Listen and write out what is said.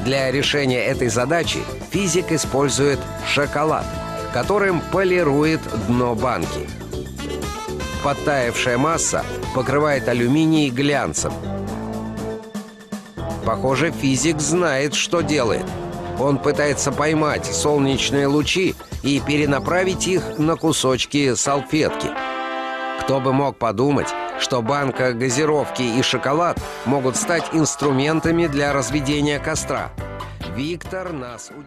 Для решения этой задачи физик использует шоколад, которым полирует дно банки. Подтаявшая масса покрывает алюминий глянцем. Похоже, физик знает, что делает. Он пытается поймать солнечные лучи и перенаправить их на кусочки салфетки. Кто бы мог подумать, что банка газировки и шоколад могут стать инструментами для разведения костра. Виктор нас удивил.